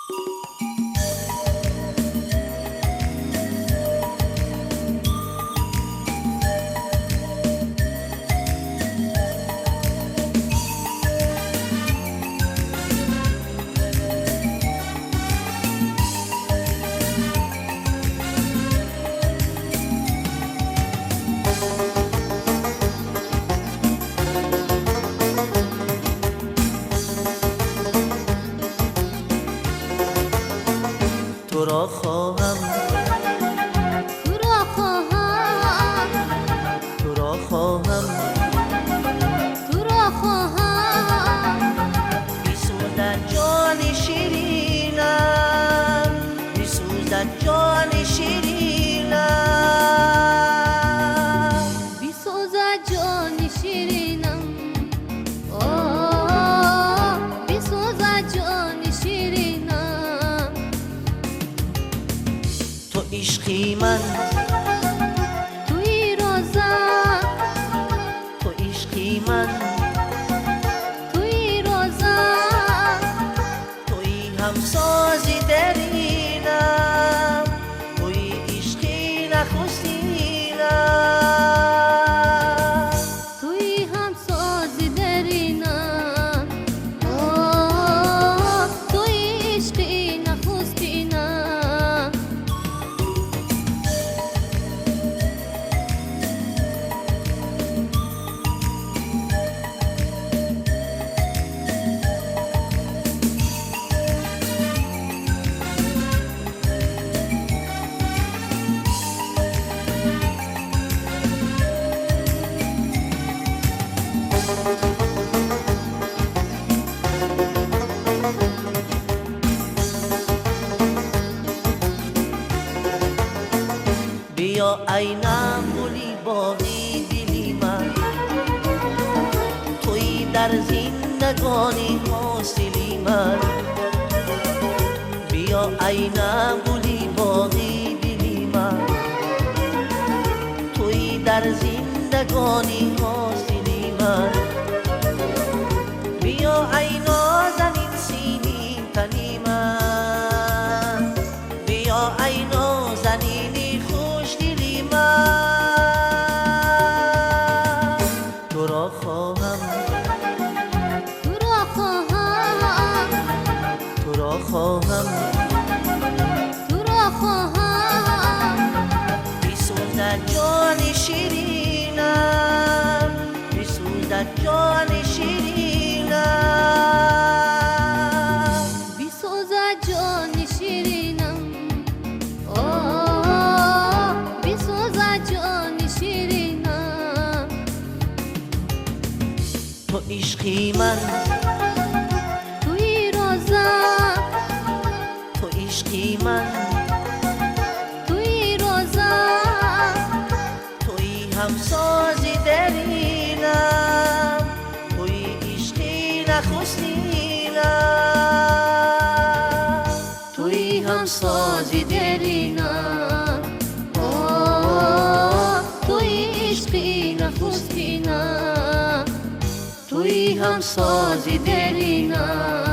تو را خواهم، تو را خواهم، تو را خواهم، تو را خواهم. میسوزد جان شیرینم، میسوزد جان شیرینم، بیسوزد جان شیرینم، آه بیسوزد جان شیرینم. تو عشقی من، توی روزم، تو عشقی من، توی روزم. توی همسازی درینم، توی عشقی نخستینم، توی هم سازی درینم، آه توی عشقی نخستینم. بیا اینم گلی باقی دلی من، توی در زندگانی حاصلی من. بیا اینم گلی باقی دلی من، توی در زندگانی حاصلی من. بیا ای نازنین سینی تنی من، بیا ای نازنینی خوش دلی من. تو را خواهم، تو را خواهم، تو را خواهم، تو را خواهم. بیسوزد جان شیرینم، بیسوزد جان شیرینم، بیسوزد جان شیرینم، آه بیسوزد جان شیرینم. تو عشقی من، توی روزم، تو عشقی من، توی روزم. توی همسازی درینم، توی عشقی نخستینم، توی همسازی درینم، آه توی عشقی نخستینم، توی همسازی درینم.